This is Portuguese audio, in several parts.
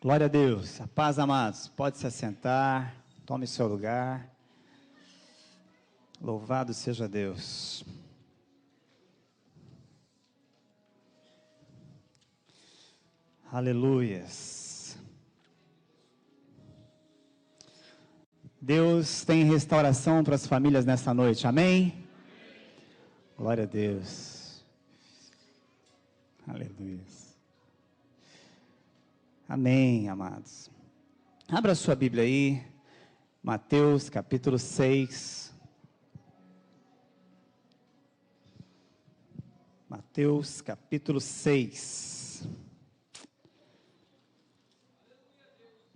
Glória a Deus. A paz, amados. Pode se assentar. Tome seu lugar. Louvado seja Deus. Aleluias. Deus tem restauração para as famílias nessa noite. Amém? Glória a Deus. Aleluia. Amém, amados. Abra sua Bíblia aí, Mateus capítulo 6. Mateus capítulo 6.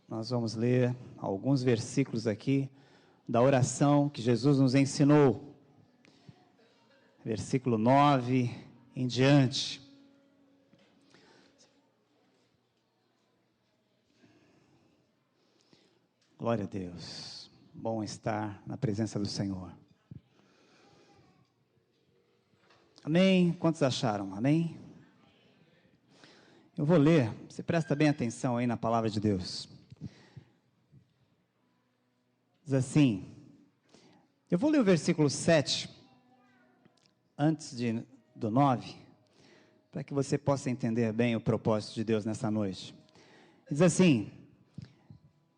Nós vamos ler alguns versículos aqui da oração que Jesus nos ensinou. Versículo 9 em diante. Glória a Deus. Bom estar na presença do Senhor. Amém? Quantos acharam? Amém? Eu vou ler. Você presta bem atenção aí na palavra de Deus. Diz assim. Eu vou ler o versículo 7, antes do 9, para que você possa entender bem o propósito de Deus nessa noite. Diz assim: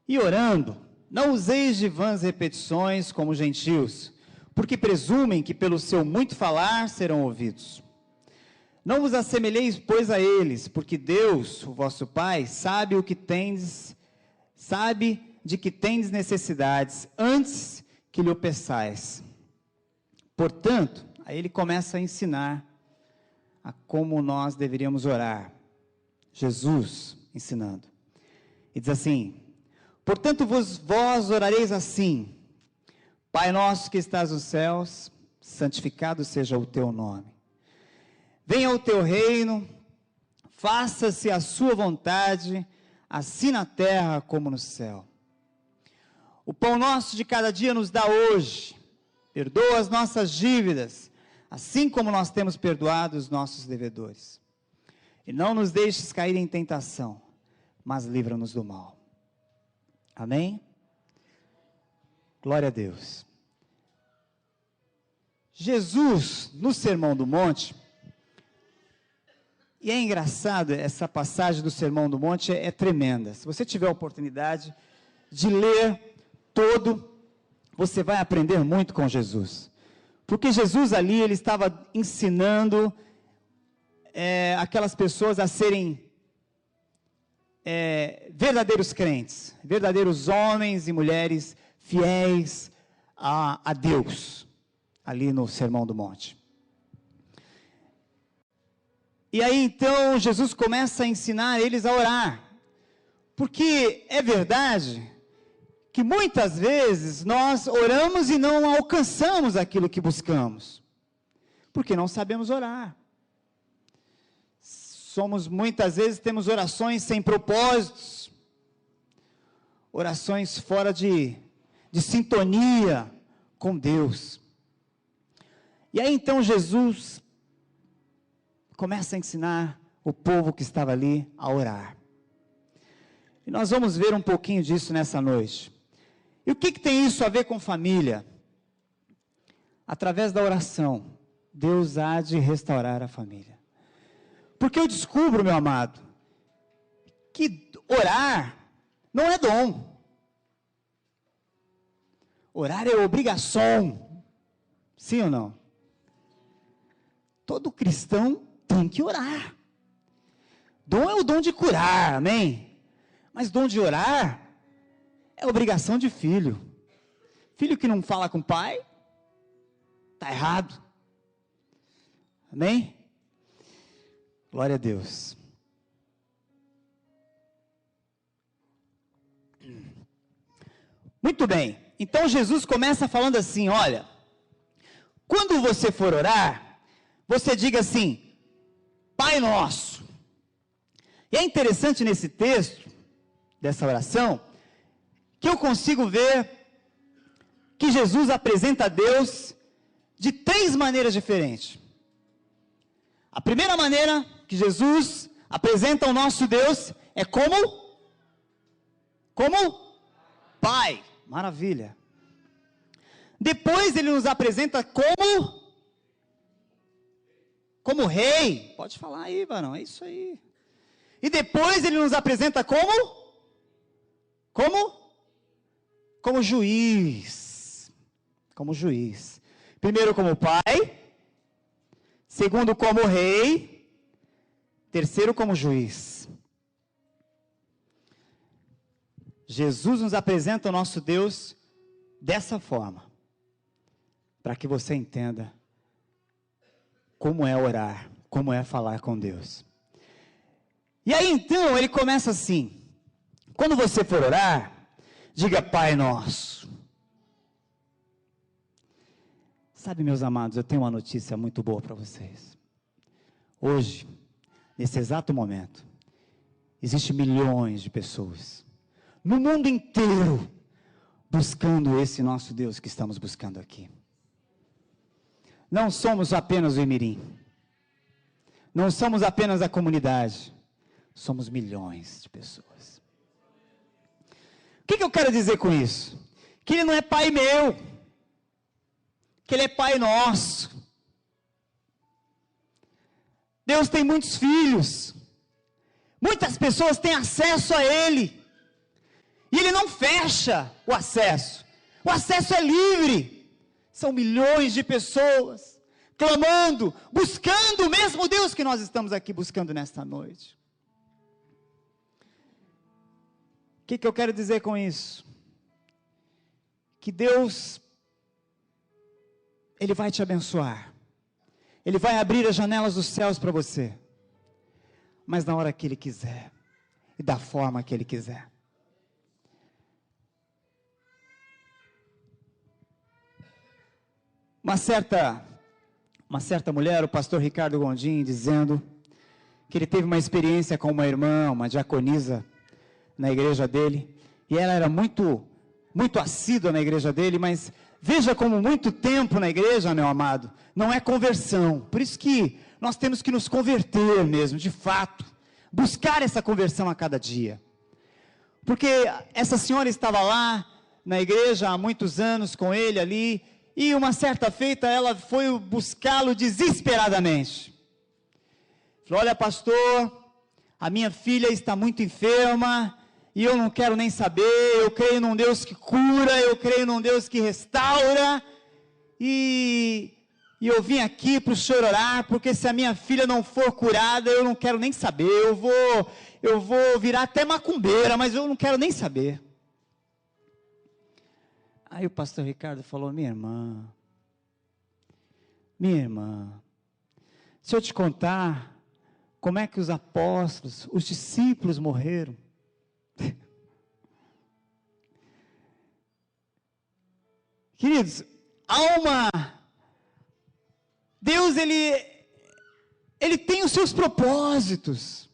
e orando, não useis de vãs repetições como gentios, porque presumem que pelo seu muito falar serão ouvidos. Não vos assemelheis, pois, a eles, porque Deus, o vosso Pai, sabe de que tendes necessidades, antes que lhe o peçais. Portanto, aí ele começa a ensinar a como nós deveríamos orar. Jesus ensinando. E diz assim: portanto, vós orareis assim: Pai nosso que estás nos céus, santificado seja o teu nome. Venha o teu reino, faça-se a sua vontade, assim na terra como no céu. O pão nosso de cada dia nos dá hoje. Perdoa as nossas dívidas, assim como nós temos perdoado os nossos devedores. E não nos deixes cair em tentação, mas livra-nos do mal. Amém? Glória a Deus. Jesus, no Sermão do Monte, e é engraçado, essa passagem do Sermão do Monte é tremenda. Se você tiver a oportunidade de ler todo, você vai aprender muito com Jesus. Porque Jesus ali, ele estava ensinando aquelas pessoas a serem verdadeiros crentes, verdadeiros homens e mulheres fiéis a Deus, ali no Sermão do Monte. E aí então Jesus começa a ensinar eles a orar, porque é verdade que muitas vezes nós oramos e não alcançamos aquilo que buscamos, porque não sabemos orar. Muitas vezes temos orações sem propósitos, orações fora de sintonia com Deus. E aí então Jesus começa a ensinar o povo que estava ali a orar. E nós vamos ver um pouquinho disso nessa noite. E o que tem isso a ver com família? Através da oração, Deus há de restaurar a família. Porque eu descubro, meu amado, que orar não é dom. Orar é obrigação. Sim ou não? Todo cristão tem que orar. Dom é o dom de curar, amém? Mas dom de orar é obrigação de filho. Filho que não fala com o pai, está errado. Amém? Glória a Deus. Muito bem. Então Jesus começa falando assim: olha, quando você for orar, você diga assim: Pai nosso. E é interessante nesse texto, dessa oração, que eu consigo ver que Jesus apresenta a Deus de 3 maneiras diferentes. A primeira maneira que Jesus apresenta ao nosso Deus é como como Pai. Maravilha. Depois ele nos apresenta como Rei. Pode falar aí, varão, é isso aí. E depois ele nos apresenta como juiz. Como juiz. Primeiro como Pai, segundo como Rei, terceiro como juiz. Jesus nos apresenta o nosso Deus dessa forma, para que você entenda como é orar, como é falar com Deus. E aí então ele começa assim: quando você for orar, diga Pai Nosso. Sabe, meus amados, eu tenho uma notícia muito boa para vocês. Hoje, nesse exato momento, existem milhões de pessoas no mundo inteiro buscando esse nosso Deus que estamos buscando aqui. Não somos apenas o Imirim, não somos apenas a comunidade, somos milhões de pessoas. O que eu quero dizer com isso? Que Ele não é Pai meu, que Ele é Pai nosso. Deus tem muitos filhos, muitas pessoas têm acesso a Ele, e Ele não fecha o acesso é livre. São milhões de pessoas clamando, buscando o mesmo Deus que nós estamos aqui buscando nesta noite. O que eu quero dizer com isso? Que Deus, Ele vai te abençoar, Ele vai abrir as janelas dos céus para você, mas na hora que Ele quiser, e da forma que Ele quiser. Uma certa mulher, o pastor Ricardo Gondim, dizendo que ele teve uma experiência com uma irmã, uma diaconisa, na igreja dele, e ela era muito assídua na igreja dele, mas veja como muito tempo na igreja, meu amado, não é conversão. Por isso que nós temos que nos converter mesmo, de fato, buscar essa conversão a cada dia. Porque essa senhora estava lá na igreja há muitos anos com ele ali, e uma certa feita ela foi buscá-lo desesperadamente. Falou: olha, pastor, a minha filha está muito enferma, e eu não quero nem saber, eu creio num Deus que cura, eu creio num Deus que restaura, e eu vim aqui para o senhor orar, porque se a minha filha não for curada, eu não quero nem saber, eu vou virar até macumbeira, mas eu não quero nem saber. Aí o pastor Ricardo falou: minha irmã, se eu te contar como é que os apóstolos, os discípulos morreram, queridos, Deus, Ele tem os seus propósitos,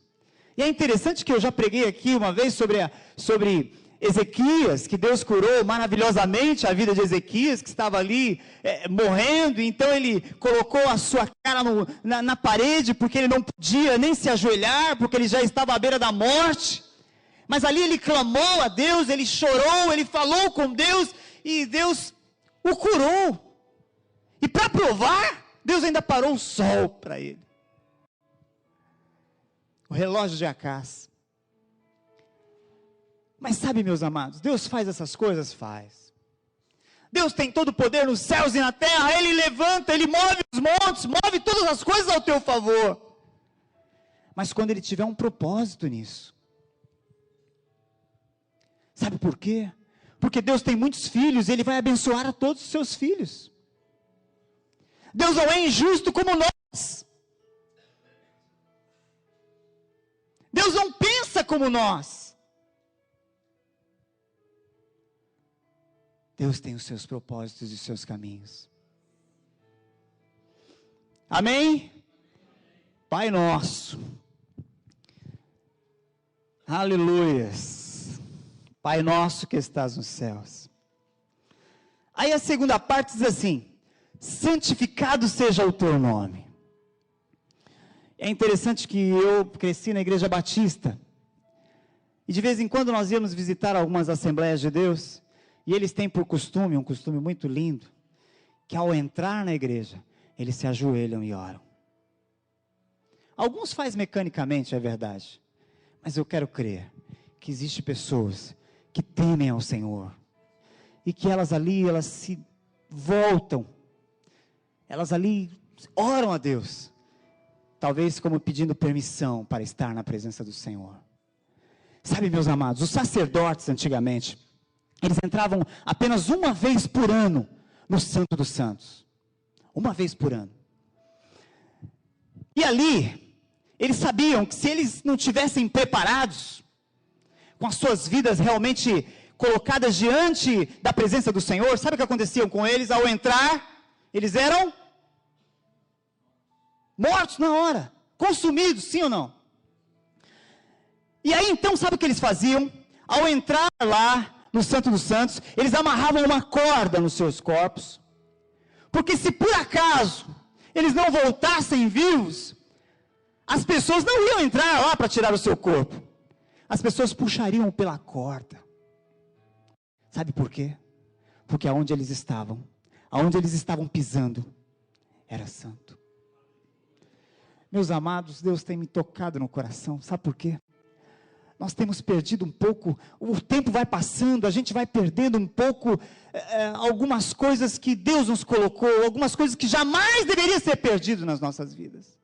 e é interessante que eu já preguei aqui uma vez sobre Ezequias, que Deus curou maravilhosamente a vida de Ezequias, que estava ali morrendo, então ele colocou a sua cara na parede, porque ele não podia nem se ajoelhar, porque ele já estava à beira da morte, mas ali ele clamou a Deus, ele chorou, ele falou com Deus, e Deus o curou, e para provar, Deus ainda parou o sol para ele, o relógio de Acás. Mas sabe, meus amados, Deus faz essas coisas? Faz. Deus tem todo o poder nos céus e na terra, Ele levanta, Ele move os montes, move todas as coisas ao teu favor. Mas quando Ele tiver um propósito nisso. Sabe por quê? Porque Deus tem muitos filhos, Ele vai abençoar a todos os seus filhos. Deus não é injusto como nós. Deus não pensa como nós. Deus tem os seus propósitos e os seus caminhos. Amém? Pai nosso. Aleluias. Pai nosso que estás nos céus. Aí a segunda parte diz assim: santificado seja o teu nome. É interessante que eu cresci na igreja batista. E de vez em quando nós íamos visitar algumas Assembleias de Deus, e eles têm por costume, um costume muito lindo, que ao entrar na igreja, eles se ajoelham e oram. Alguns fazem mecanicamente, é verdade, mas eu quero crer que existem pessoas que temem ao Senhor, e que elas se voltam, elas ali oram a Deus, talvez como pedindo permissão para estar na presença do Senhor. Sabe, meus amados, os sacerdotes antigamente, eles entravam apenas uma vez por ano no Santo dos Santos. Uma vez por ano. E ali, eles sabiam que se eles não tivessem preparados, com as suas vidas realmente colocadas diante da presença do Senhor, sabe o que acontecia com eles? Ao entrar, eles eram mortos na hora, consumidos, sim ou não? E aí então, sabe o que eles faziam? Ao entrar lá no Santo dos Santos, eles amarravam uma corda nos seus corpos, porque se por acaso eles não voltassem vivos, as pessoas não iam entrar lá para tirar o seu corpo, as pessoas puxariam pela corda. Sabe por quê? Porque aonde eles estavam pisando, era santo. Meus amados, Deus tem me tocado no coração, sabe por quê? Nós temos perdido um pouco, o tempo vai passando, a gente vai perdendo um pouco algumas coisas que Deus nos colocou, algumas coisas que jamais deveriam ser perdidas nas nossas vidas.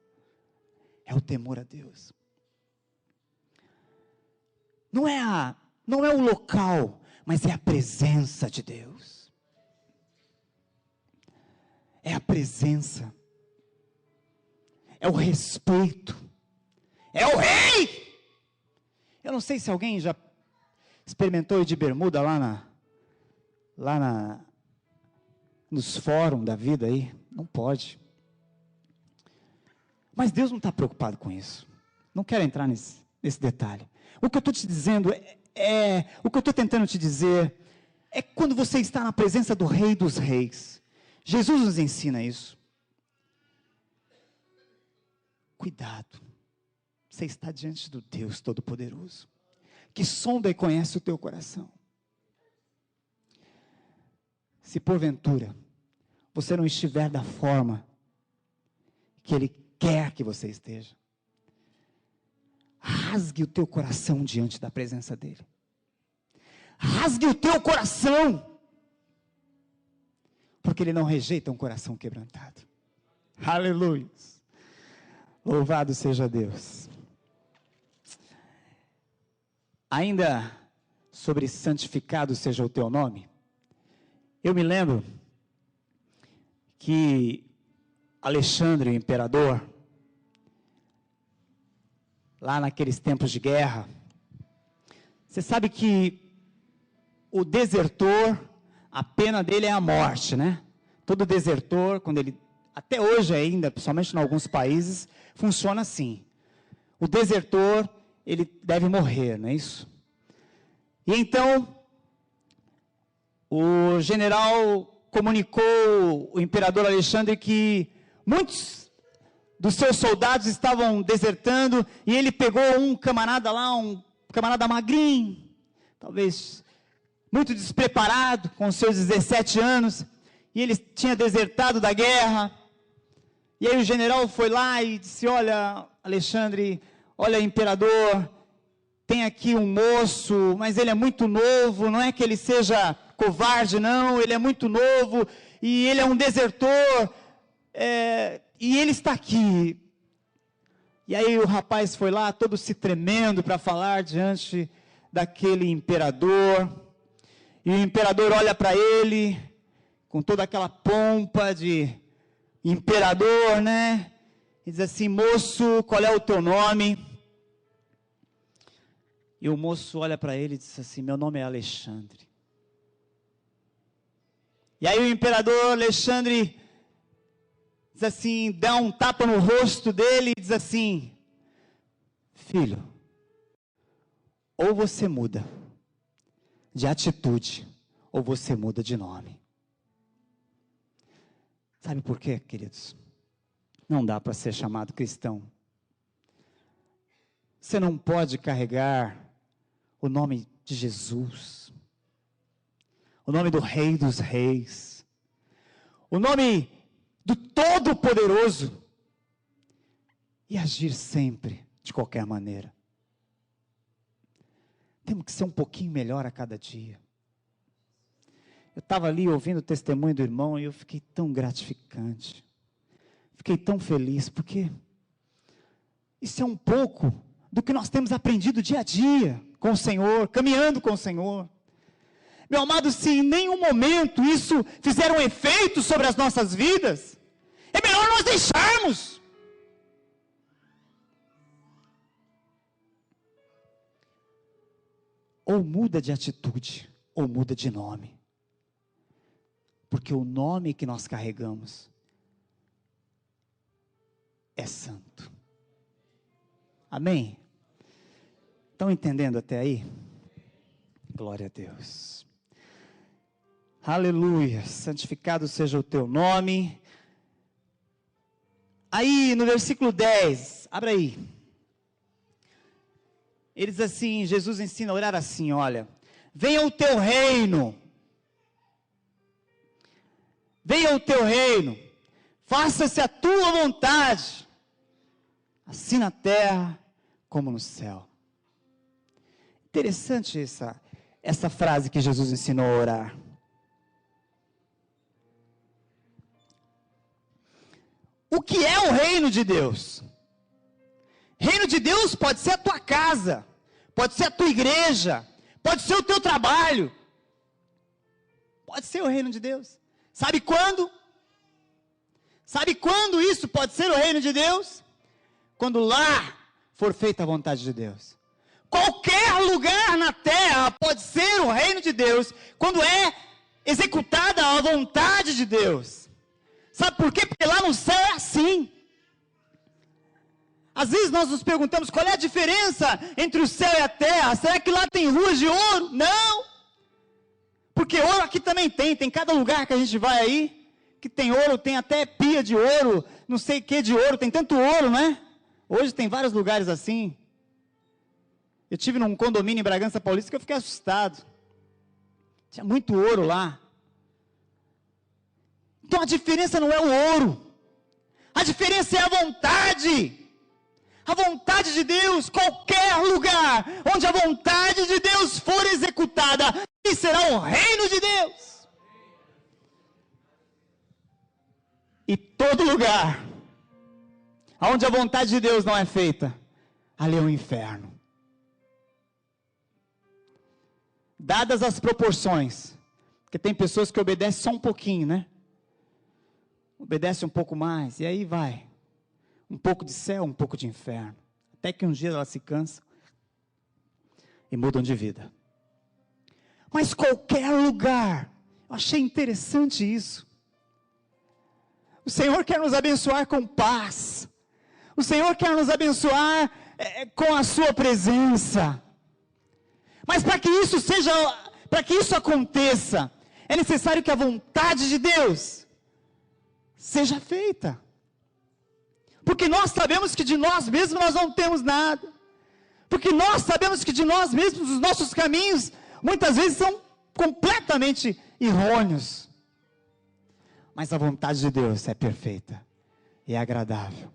É o temor a Deus. Não é o local, mas é a presença de Deus. É a presença. É o respeito. É o rei! Eu não sei se alguém já experimentou ir de bermuda nos fóruns da vida aí. Não pode. Mas Deus não está preocupado com isso. Não quero entrar nesse detalhe. O que eu estou te dizendo o que eu estou tentando te dizer é quando você está na presença do Rei dos Reis. Jesus nos ensina isso. Cuidado. Você está diante do Deus Todo-Poderoso, que sonda e conhece o teu coração. Se porventura você não estiver da forma que Ele quer que você esteja, rasgue o teu coração diante da presença dEle. Rasgue o teu coração, porque Ele não rejeita um coração quebrantado. Aleluia. Louvado seja Deus. Ainda sobre santificado seja o teu nome, eu me lembro que Alexandre, o imperador, lá naqueles tempos de guerra, você sabe que o desertor, a pena dele é a morte, né? Todo desertor, quando ele, até hoje ainda, principalmente em alguns países, funciona assim. O desertor, ele deve morrer, não é isso? E então, o general comunicou o imperador Alexandre que muitos dos seus soldados estavam desertando, e ele pegou um camarada lá, um camarada magrinho, talvez muito despreparado, com seus 17 anos, e ele tinha desertado da guerra. E aí o general foi lá e disse: olha, Alexandre, olha, imperador, tem aqui um moço, mas ele é muito novo, não é que ele seja covarde, não, ele é muito novo, e ele é um desertor, e ele está aqui. E aí o rapaz foi lá, todo se tremendo, para falar diante daquele imperador, e o imperador olha para ele, com toda aquela pompa de imperador, né, e diz assim: moço, qual é o teu nome? E o moço olha para ele e diz assim: meu nome é Alexandre. E aí o imperador Alexandre diz assim, dá um tapa no rosto dele e diz assim: filho, ou você muda de atitude, ou você muda de nome. Sabe por quê, queridos? Não dá para ser chamado cristão. Você não pode carregar o nome de Jesus, o nome do Rei dos Reis, o nome do Todo-Poderoso, e agir sempre, de qualquer maneira. Temos que ser um pouquinho melhor a cada dia. Eu estava ali ouvindo o testemunho do irmão e eu fiquei tão gratificante. Fiquei tão feliz, porque isso é um pouco do que nós temos aprendido dia a dia com o Senhor, caminhando com o Senhor. Meu amado, se em nenhum momento isso fizer um efeito sobre as nossas vidas, é melhor nós deixarmos. Ou muda de atitude, ou muda de nome. Porque o nome que nós carregamos é santo. Amém? Estão entendendo até aí? Glória a Deus. Aleluia. Santificado seja o teu nome. Aí no versículo 10, abra aí. Ele diz assim, Jesus ensina a orar assim, olha. Venha o teu reino. Venha o teu reino. Faça-se a tua vontade. Assim na terra como no céu. Interessante essa frase que Jesus ensinou a orar. O que é o reino de Deus? Reino de Deus pode ser a tua casa, pode ser a tua igreja, pode ser o teu trabalho, pode ser o reino de Deus. Sabe quando? Sabe quando isso pode ser o reino de Deus? Quando lá for feita a vontade de Deus. Qualquer lugar na terra pode ser o reino de Deus, quando é executada a vontade de Deus. Sabe por quê? Porque lá no céu é assim. Às vezes nós nos perguntamos, qual é a diferença entre o céu e a terra? Será que lá tem ruas de ouro? Não! Porque ouro aqui também tem cada lugar que a gente vai aí, que tem ouro, tem até pia de ouro, não sei o que de ouro, tem tanto ouro, né? Hoje tem vários lugares assim. Eu estive num condomínio em Bragança Paulista que eu fiquei assustado. Tinha muito ouro lá. Então a diferença não é o ouro. A diferença é a vontade. A vontade de Deus, qualquer lugar onde a vontade de Deus for executada, e será o reino de Deus. E todo lugar onde a vontade de Deus não é feita, ali é o inferno. Dadas as proporções, porque tem pessoas que obedecem só um pouquinho, né? Obedece um pouco mais, e aí vai. Um pouco de céu, um pouco de inferno. Até que um dia elas se cansam e mudam de vida. Mas qualquer lugar, eu achei interessante isso. O Senhor quer nos abençoar com paz. O Senhor quer nos abençoar com a sua presença. Mas para que isso aconteça, é necessário que a vontade de Deus seja feita. Porque nós sabemos que de nós mesmos nós não temos nada. Porque nós sabemos que de nós mesmos os nossos caminhos muitas vezes são completamente errôneos. Mas a vontade de Deus é perfeita e é agradável.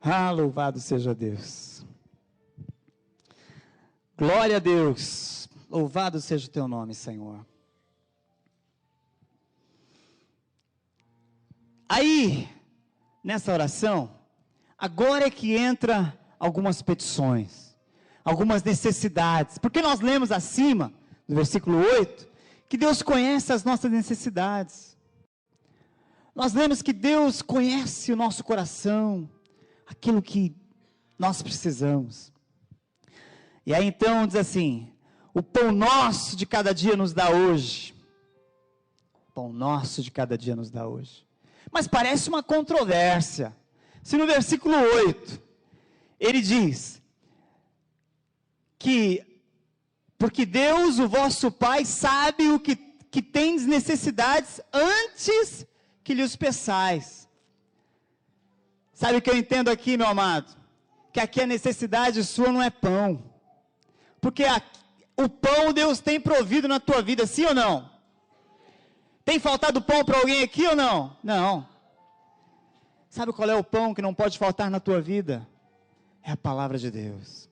Ah, louvado seja Deus. Glória a Deus. Louvado seja o teu nome, Senhor. Aí, nessa oração, agora é que entra algumas petições, algumas necessidades, porque nós lemos acima, no versículo 8, que Deus conhece as nossas necessidades. Nós lemos que Deus conhece o nosso coração, aquilo que nós precisamos. E aí então diz assim, o pão nosso de cada dia nos dá hoje. O pão nosso de cada dia nos dá hoje. Mas parece uma controvérsia. Se no versículo 8, ele diz que, porque Deus, o vosso Pai, sabe o que tendes necessidades antes que lhes peçais. Sabe o que eu entendo aqui, meu amado? que aqui a necessidade sua não é pão. Porque o pão Deus tem provido na tua vida, sim ou não? Tem faltado pão para alguém aqui ou não? Não. Sabe qual é o pão que não pode faltar na tua vida? É a palavra de Deus.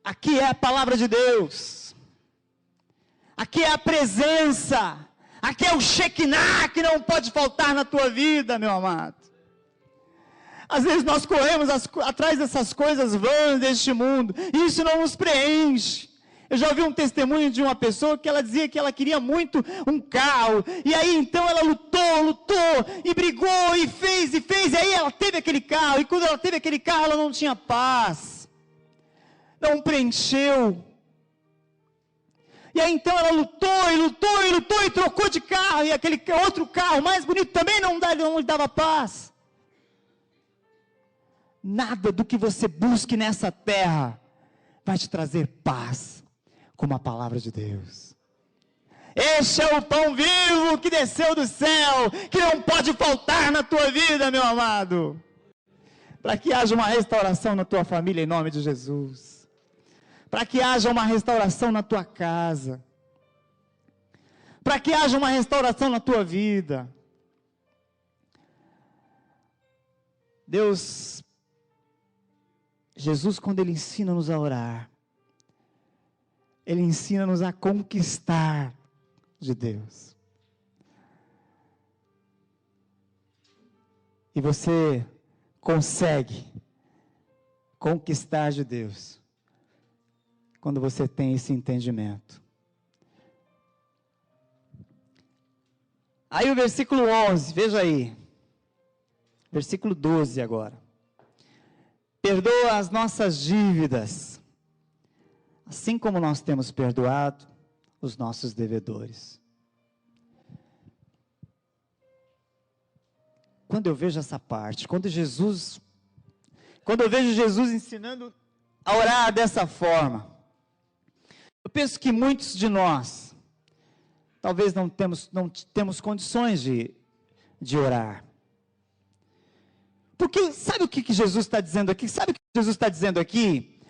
Aqui é a palavra de Deus. Aqui é a presença. Aqui é o Shekinah que não pode faltar na tua vida, meu amado. Às vezes nós corremos atrás dessas coisas vãs deste mundo, e isso não nos preenche. Eu já ouvi um testemunho de uma pessoa que ela dizia que ela queria muito um carro, e aí então ela lutou, e brigou, e fez, e aí ela teve aquele carro, e quando ela teve aquele carro ela não tinha paz, não preencheu. E aí então ela lutou, e trocou de carro, e aquele outro carro mais bonito também não lhe dava paz. Nada do que você busque nessa terra vai te trazer paz, como a palavra de Deus. Este é o pão vivo que desceu do céu, que não pode faltar na tua vida, meu amado. Para que haja uma restauração na tua família, em nome de Jesus. Para que haja uma restauração na tua casa. Para que haja uma restauração na tua vida. Jesus, quando Ele ensina-nos a orar, Ele ensina-nos a conquistar de Deus. E você consegue conquistar de Deus quando você tem esse entendimento. Aí o versículo 11, veja aí. Versículo 12 agora. Perdoa as nossas dívidas, assim como nós temos perdoado os nossos devedores. Quando eu vejo essa parte, quando eu vejo Jesus ensinando a orar dessa forma, eu penso que muitos de nós, talvez não temos condições de orar. Porque sabe o que Jesus está dizendo aqui? Sabe o que Jesus está dizendo aqui?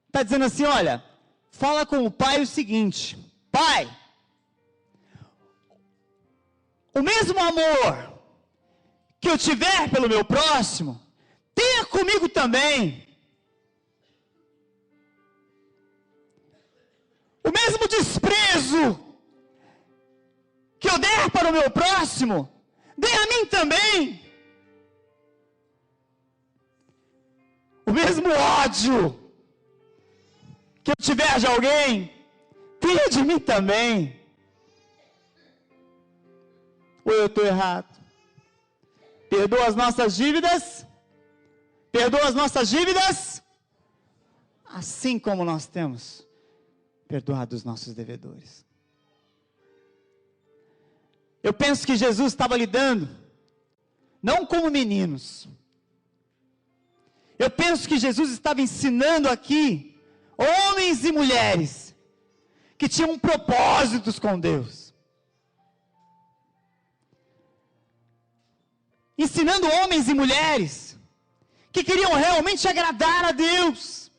Está dizendo assim, olha, fala com o Pai o seguinte: Pai, o mesmo amor que eu tiver pelo meu próximo, tenha comigo também. O mesmo desprezo que eu der para o meu próximo, dê a mim também. O mesmo ódio que eu tiver de alguém, tenha de mim também. Ou eu estou errado? Perdoa as nossas dívidas, assim como nós temos perdoado os nossos devedores. Eu penso que Jesus estava lidando, não como meninos. Eu penso que Jesus estava ensinando aqui, homens e mulheres, que tinham propósitos com Deus. Ensinando homens e mulheres, que queriam realmente agradar a Deus.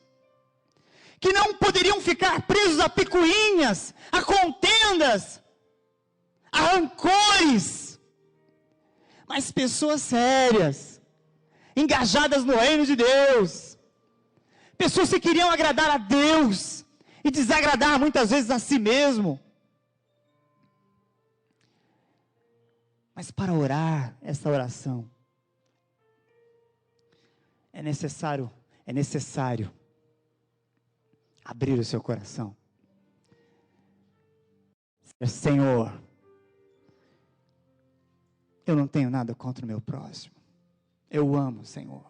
Que não poderiam ficar presos a picuinhas, a contendas, a rancores. Mas pessoas sérias, engajadas no reino de Deus, pessoas que queriam agradar a Deus, e desagradar muitas vezes a si mesmo. Mas para orar essa oração, é necessário abrir o seu coração. Senhor, eu não tenho nada contra o meu próximo. Eu o amo, Senhor.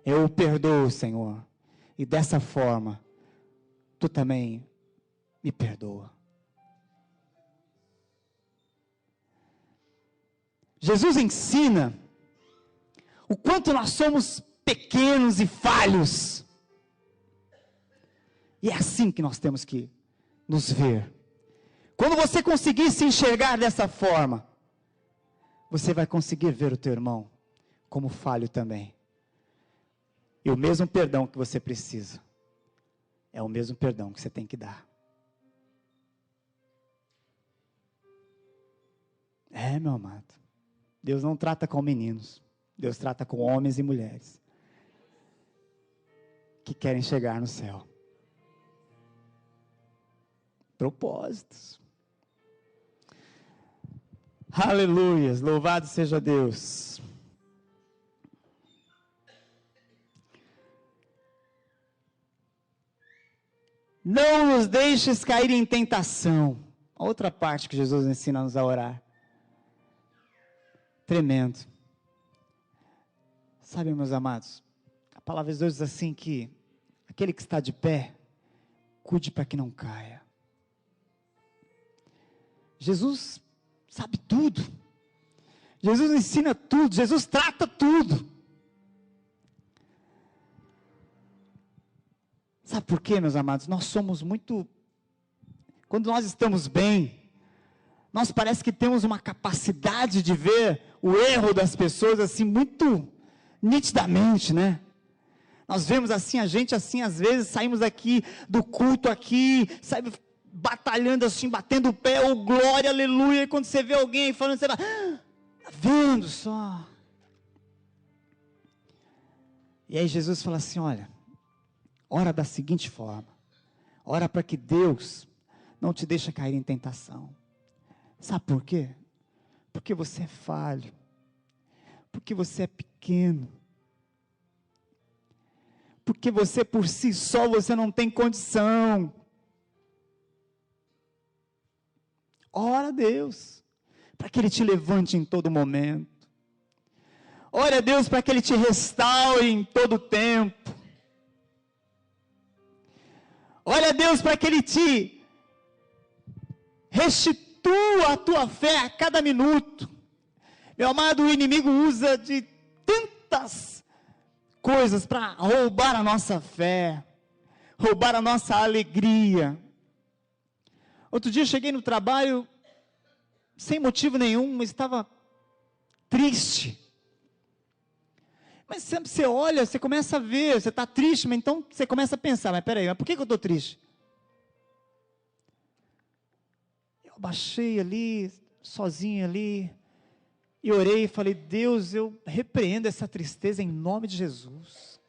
Eu o perdoo, Senhor. E dessa forma, Tu também me perdoa. Jesus ensina o quanto nós somos pequenos e falhos. E é assim que nós temos que nos ver. Quando você conseguir se enxergar dessa forma, você vai conseguir ver o teu irmão como falho também. E o mesmo perdão que você precisa, é o mesmo perdão que você tem que dar. Meu amado, Deus não trata com meninos, Deus trata com homens e mulheres que querem chegar no céu. Propósitos. Aleluias, louvado seja Deus. Não nos deixes cair em tentação. Outra parte que Jesus ensina-nos a orar. Tremendo. Sabe, meus amados, a palavra de Deus diz assim que aquele que está de pé, cuide para que não caia. Jesus sabe tudo. Jesus ensina tudo, Jesus trata tudo. Sabe por quê, meus amados? Nós somos muito... Quando nós estamos bem, nós parece que temos uma capacidade de ver o erro das pessoas assim, muito nitidamente, né? Nós vemos assim, a gente assim, às vezes, saímos aqui do culto aqui, saímos batalhando assim, batendo o pé, oh glória, aleluia, e quando você vê alguém falando, você vai, tá vendo só? E aí Jesus fala assim, olha, ora da seguinte forma, ora para que Deus não te deixe cair em tentação. Sabe por quê? Porque você é falho, porque você é pequeno, porque você por si só, você não tem condição. Ora a Deus, para que Ele te levante em todo momento. Ora a Deus para que Ele te restaure em todo tempo. Ora a Deus para que Ele te restitua a tua fé a cada minuto. Meu amado, o inimigo usa de tantas coisas para roubar a nossa fé, roubar a nossa alegria. Outro dia eu cheguei no trabalho, sem motivo nenhum, mas estava triste. Mas sempre você olha, você começa a ver, você está triste, mas então você começa a pensar, mas peraí, mas por que eu estou triste? Eu baixei ali, sozinho ali, e orei e falei, Deus, eu repreendo essa tristeza em nome de Jesus.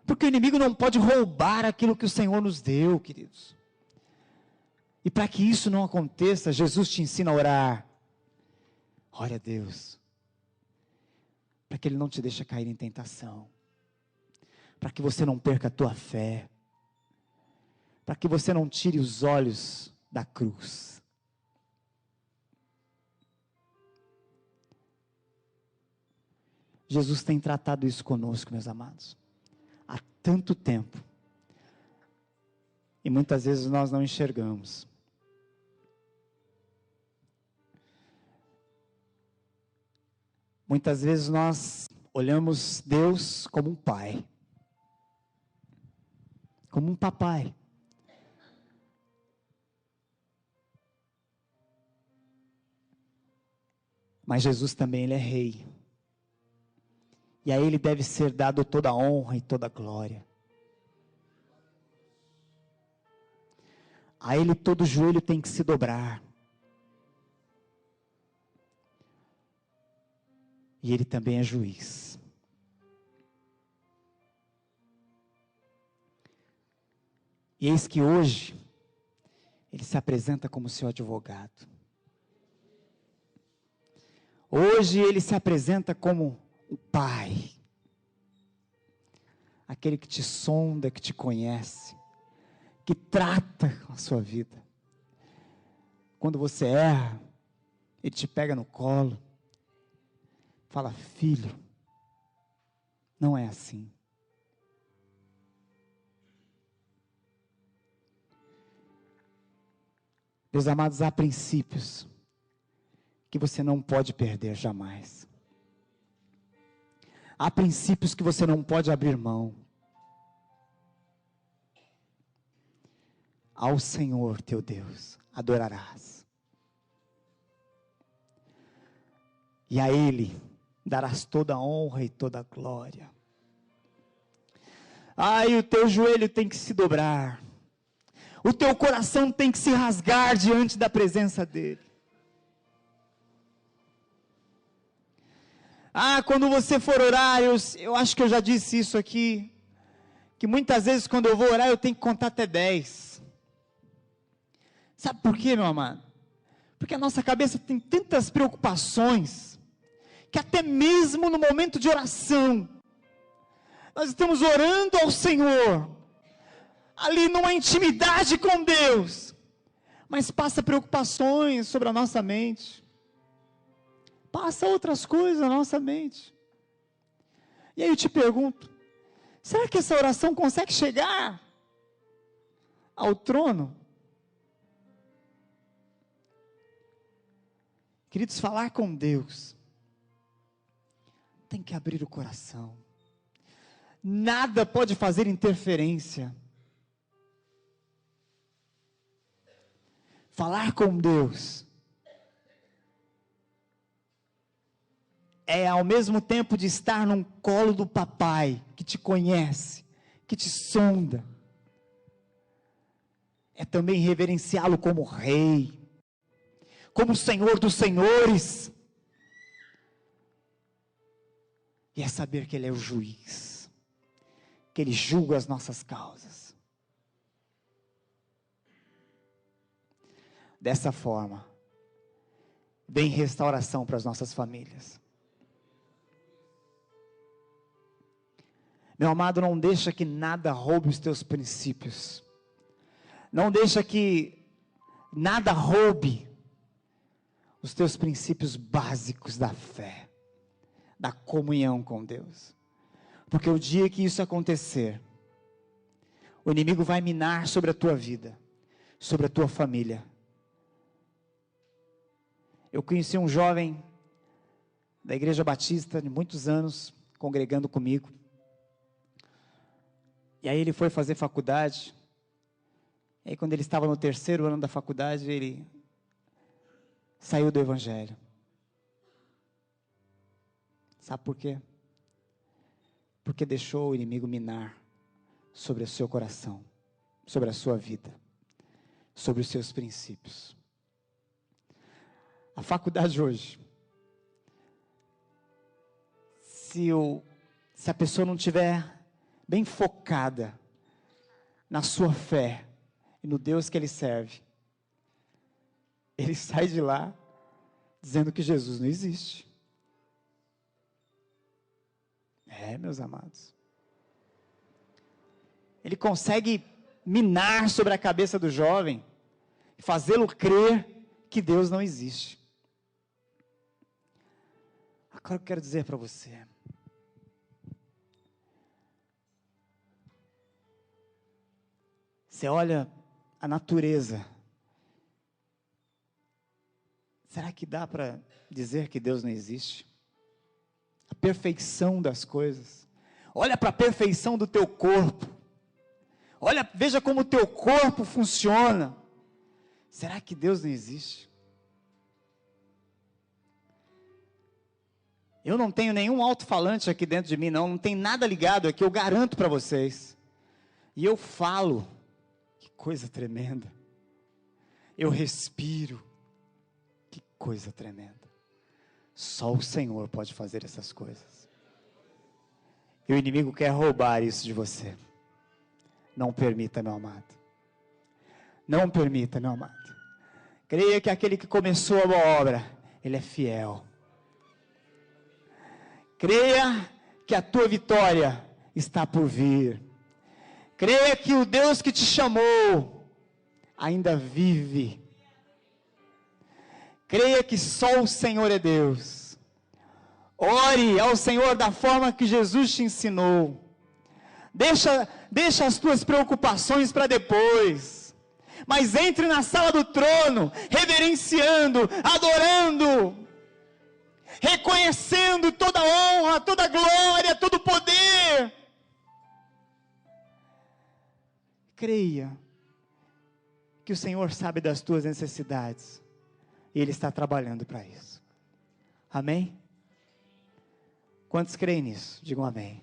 Porque o inimigo não pode roubar aquilo que o Senhor nos deu, queridos. E para que isso não aconteça, Jesus te ensina a orar. Ore a Deus, para que Ele não te deixe cair em tentação, para que você não perca a tua fé, para que você não tire os olhos da cruz. Jesus tem tratado isso conosco, meus amados, há tanto tempo, e muitas vezes nós não enxergamos. Muitas vezes nós olhamos Deus como um pai, como um papai. Mas Jesus também, Ele é rei. E a Ele deve ser dado toda a honra e toda a glória. A Ele todo joelho tem que se dobrar. E Ele também é juiz. E eis que hoje, Ele se apresenta como seu advogado. Hoje Ele se apresenta como o Pai. Aquele que te sonda, que te conhece, que trata a sua vida. Quando você erra, Ele te pega no colo. Fala, filho, não é assim. Meus amados, há princípios que você não pode perder jamais. Há princípios que você não pode abrir mão. Ao Senhor teu Deus adorarás. E a Ele darás toda a honra e toda a glória. E o teu joelho tem que se dobrar, o teu coração tem que se rasgar diante da presença dEle. Quando você for orar, eu acho que eu já disse isso aqui, que muitas vezes quando eu vou orar, eu tenho que contar até 10. Sabe por quê, meu amado? Porque a nossa cabeça tem tantas preocupações, que até mesmo no momento de oração, nós estamos orando ao Senhor, ali numa intimidade com Deus, mas passa preocupações sobre a nossa mente, passa outras coisas na nossa mente, e aí eu te pergunto, será que essa oração consegue chegar ao trono? Queridos, falar com Deus, tem que abrir o coração, nada pode fazer interferência. Falar com Deus é ao mesmo tempo de estar num colo do papai, que te conhece, que te sonda, é também reverenciá-lo como rei, como Senhor dos senhores, e é saber que Ele é o juiz, que Ele julga as nossas causas. Dessa forma, vem restauração para as nossas famílias. Meu amado, não deixa que nada roube os teus princípios, não deixa que nada roube os teus princípios básicos da fé, da comunhão com Deus, porque o dia que isso acontecer, o inimigo vai minar sobre a tua vida, sobre a tua família. Eu conheci um jovem da Igreja Batista, de muitos anos, congregando comigo, e aí ele foi fazer faculdade, e aí quando ele estava no 3º ano da faculdade, ele saiu do Evangelho. Sabe por quê? Porque deixou o inimigo minar sobre o seu coração, sobre a sua vida, sobre os seus princípios. A faculdade hoje, se a pessoa não tiver bem focada na sua fé e no Deus que ele serve, ele sai de lá dizendo que Jesus não existe. Meus amados, ele consegue minar sobre a cabeça do jovem e fazê-lo crer que Deus não existe. Agora eu quero dizer para você, você olha a natureza, será que dá para dizer que Deus não existe? A perfeição das coisas, olha para a perfeição do teu corpo, veja como o teu corpo funciona, será que Deus não existe? Eu não tenho nenhum alto-falante aqui dentro de mim, não tem nada ligado aqui, eu garanto para vocês, e eu falo, que coisa tremenda, eu respiro, que coisa tremenda, só o Senhor pode fazer essas coisas, e o inimigo quer roubar isso de você. Não permita, meu amado, não permita, meu amado, creia que aquele que começou a boa obra, Ele é fiel, creia que a tua vitória está por vir, creia que o Deus que te chamou, ainda vive, creia que só o Senhor é Deus, ore ao Senhor da forma que Jesus te ensinou, deixa as tuas preocupações para depois, mas entre na sala do trono, reverenciando, adorando, reconhecendo toda honra, toda glória, todo poder, creia que o Senhor sabe das tuas necessidades, e Ele está trabalhando para isso, amém? Quantos creem nisso? Digam amém.